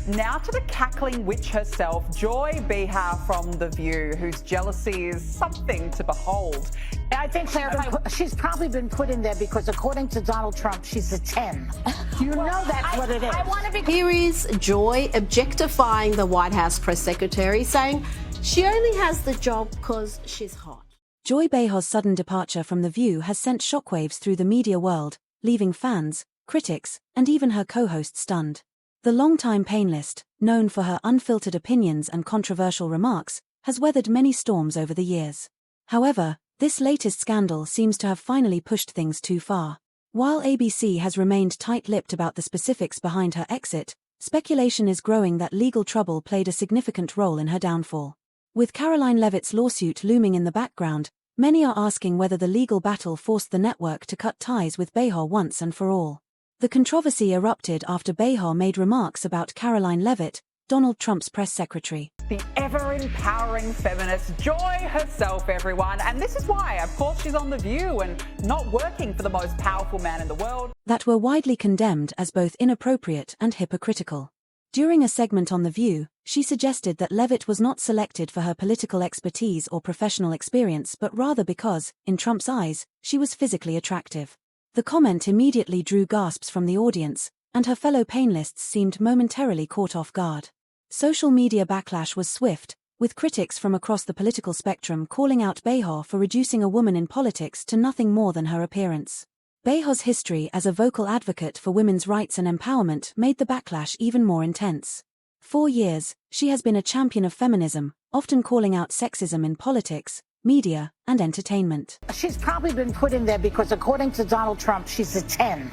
Now to the cackling witch herself, Joy Behar from The View, whose jealousy is something to behold. I think she's probably been put in there because, according to Donald Trump, she's a 10. You know that's what it is. Here is Joy objectifying the White House press secretary, saying she only has the job because she's hot. Joy Behar's sudden departure from The View has sent shockwaves through the media world, leaving fans, critics, and even her co-host stunned. The longtime panelist, known for her unfiltered opinions and controversial remarks, has weathered many storms over the years. However, this latest scandal seems to have finally pushed things too far. While ABC has remained tight-lipped about the specifics behind her exit, speculation is growing that legal trouble played a significant role in her downfall. With Karoline Leavitt's lawsuit looming in the background, many are asking whether the legal battle forced the network to cut ties with Behar once and for all. The controversy erupted after Behar made remarks about Karoline Leavitt, Donald Trump's press secretary. The ever-empowering feminist, Joy herself, everyone. And this is why, of course, she's on The View and not working for the most powerful man in the world. That were widely condemned as both inappropriate and hypocritical. During a segment on The View, she suggested that Leavitt was not selected for her political expertise or professional experience but rather because, in Trump's eyes, she was physically attractive. The comment immediately drew gasps from the audience, and her fellow panelists seemed momentarily caught off guard. Social media backlash was swift, with critics from across the political spectrum calling out Behar for reducing a woman in politics to nothing more than her appearance. Behar's history as a vocal advocate for women's rights and empowerment made the backlash even more intense. For years, she has been a champion of feminism, often calling out sexism in politics, media, and entertainment. She's probably been put in there because, according to Donald Trump, she's a 10.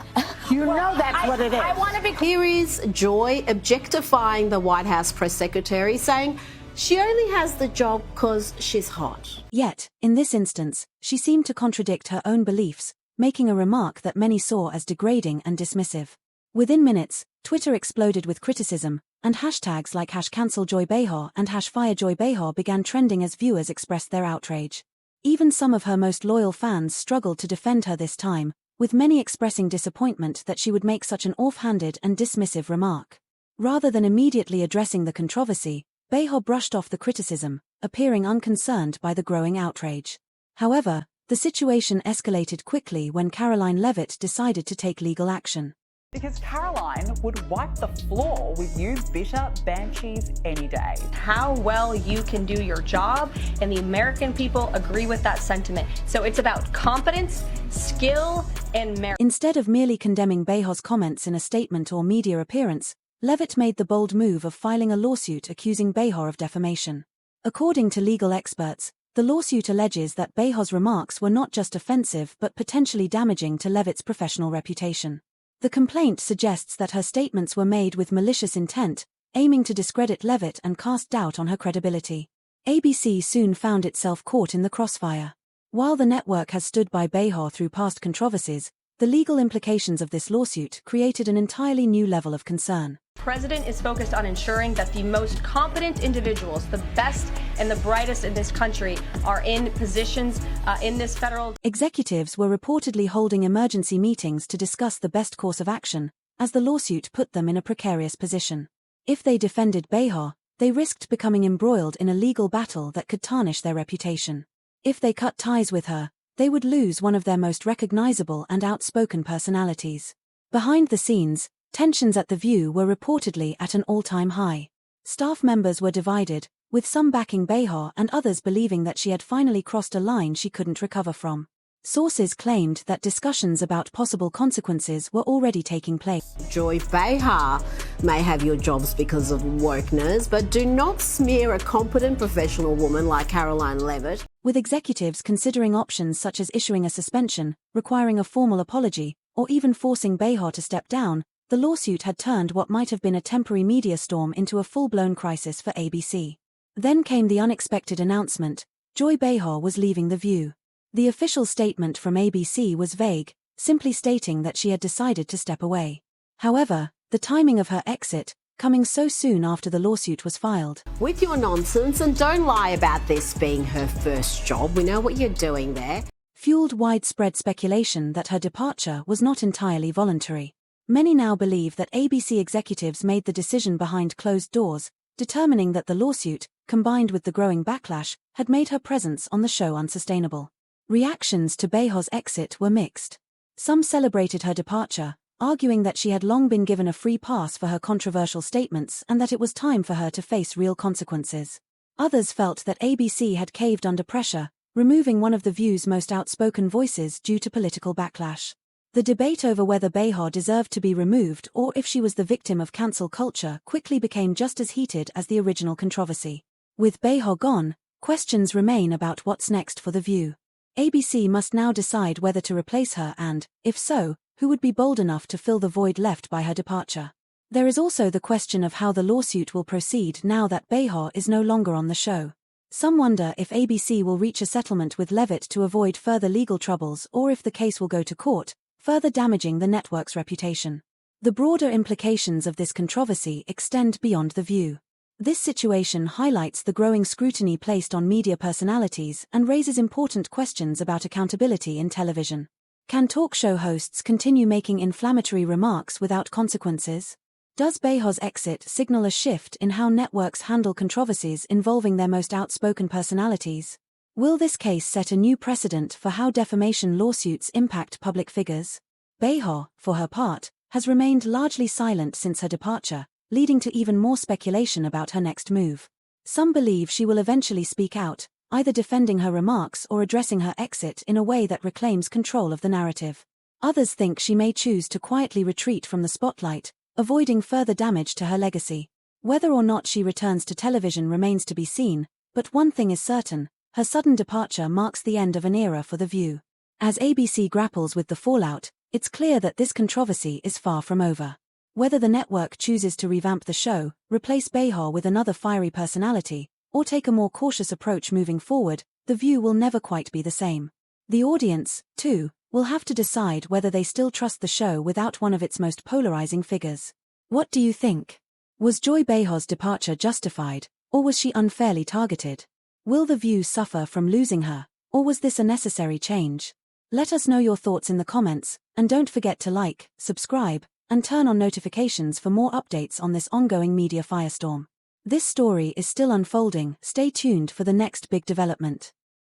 You know that's what it is. Here is Joy objectifying the White House press secretary, saying she only has the job because she's hot. Yet, in this instance, she seemed to contradict her own beliefs, making a remark that many saw as degrading and dismissive. Within minutes, Twitter exploded with criticism, and hashtags like #CancelJoyBehar and #FireJoyBehar began trending as viewers expressed their outrage. Even some of her most loyal fans struggled to defend her this time, with many expressing disappointment that she would make such an offhanded and dismissive remark. Rather than immediately addressing the controversy, Behar brushed off the criticism, appearing unconcerned by the growing outrage. However, the situation escalated quickly when Karoline Leavitt decided to take legal action. Because Karoline would wipe the floor with you bitter banshees any day. How well you can do your job, and the American people agree with that sentiment. So it's about competence, skill, and merit. Instead of merely condemning Behar's comments in a statement or media appearance, Leavitt made the bold move of filing a lawsuit accusing Behar of defamation. According to legal experts, the lawsuit alleges that Behar's remarks were not just offensive but potentially damaging to Leavitt's professional reputation. The complaint suggests that her statements were made with malicious intent, aiming to discredit Leavitt and cast doubt on her credibility. ABC soon found itself caught in the crossfire. While the network has stood by Behar through past controversies, the legal implications of this lawsuit created an entirely new level of concern. The president is focused on ensuring that the most competent individuals, the best and the brightest in this country, are in positions in this federal. Executives were reportedly holding emergency meetings to discuss the best course of action, as the lawsuit put them in a precarious position. If they defended Behar, they risked becoming embroiled in a legal battle that could tarnish their reputation. If they cut ties with her, they would lose one of their most recognizable and outspoken personalities. Behind the scenes, tensions at The View were reportedly at an all-time high. Staff members were divided, with some backing Behar and others believing that she had finally crossed a line she couldn't recover from. Sources claimed that discussions about possible consequences were already taking place. Joy Behar may have your jobs because of wokeness, but do not smear a competent professional woman like Karoline Leavitt. With executives considering options such as issuing a suspension, requiring a formal apology, or even forcing Behar to step down, the lawsuit had turned what might have been a temporary media storm into a full-blown crisis for ABC. Then came the unexpected announcement: Joy Behar was leaving The View. The official statement from ABC was vague, simply stating that she had decided to step away. However, the timing of her exit, coming so soon after the lawsuit was filed. With your nonsense, and don't lie about this being her first job, we know what you're doing there, fueled widespread speculation that her departure was not entirely voluntary. Many now believe that ABC executives made the decision behind closed doors, determining that the lawsuit, combined with the growing backlash, had made her presence on the show unsustainable. Reactions to Behar's exit were mixed. Some celebrated her departure, arguing that she had long been given a free pass for her controversial statements and that it was time for her to face real consequences. Others felt that ABC had caved under pressure, removing one of The View's most outspoken voices due to political backlash. The debate over whether Behar deserved to be removed or if she was the victim of cancel culture quickly became just as heated as the original controversy. With Behar gone, questions remain about what's next for The View. ABC must now decide whether to replace her and, if so, who would be bold enough to fill the void left by her departure. There is also the question of how the lawsuit will proceed now that Behar is no longer on the show. Some wonder if ABC will reach a settlement with Leavitt to avoid further legal troubles or if the case will go to court, further damaging the network's reputation. The broader implications of this controversy extend beyond The View. This situation highlights the growing scrutiny placed on media personalities and raises important questions about accountability in television. Can talk show hosts continue making inflammatory remarks without consequences? Does Behar's exit signal a shift in how networks handle controversies involving their most outspoken personalities? Will this case set a new precedent for how defamation lawsuits impact public figures? Behar, for her part, has remained largely silent since her departure, leading to even more speculation about her next move. Some believe she will eventually speak out, either defending her remarks or addressing her exit in a way that reclaims control of the narrative. Others think she may choose to quietly retreat from the spotlight, avoiding further damage to her legacy. Whether or not she returns to television remains to be seen, but one thing is certain: her sudden departure marks the end of an era for The View. As ABC grapples with the fallout, it's clear that this controversy is far from over. Whether the network chooses to revamp the show, replace Behar with another fiery personality, or take a more cautious approach moving forward, The View will never quite be the same. The audience, too, will have to decide whether they still trust the show without one of its most polarizing figures. What do you think? Was Joy Behar's departure justified, or was she unfairly targeted? Will The View suffer from losing her, or was this a necessary change? Let us know your thoughts in the comments, and don't forget to like, subscribe, and turn on notifications for more updates on this ongoing media firestorm. This story is still unfolding. Stay tuned for the next big development.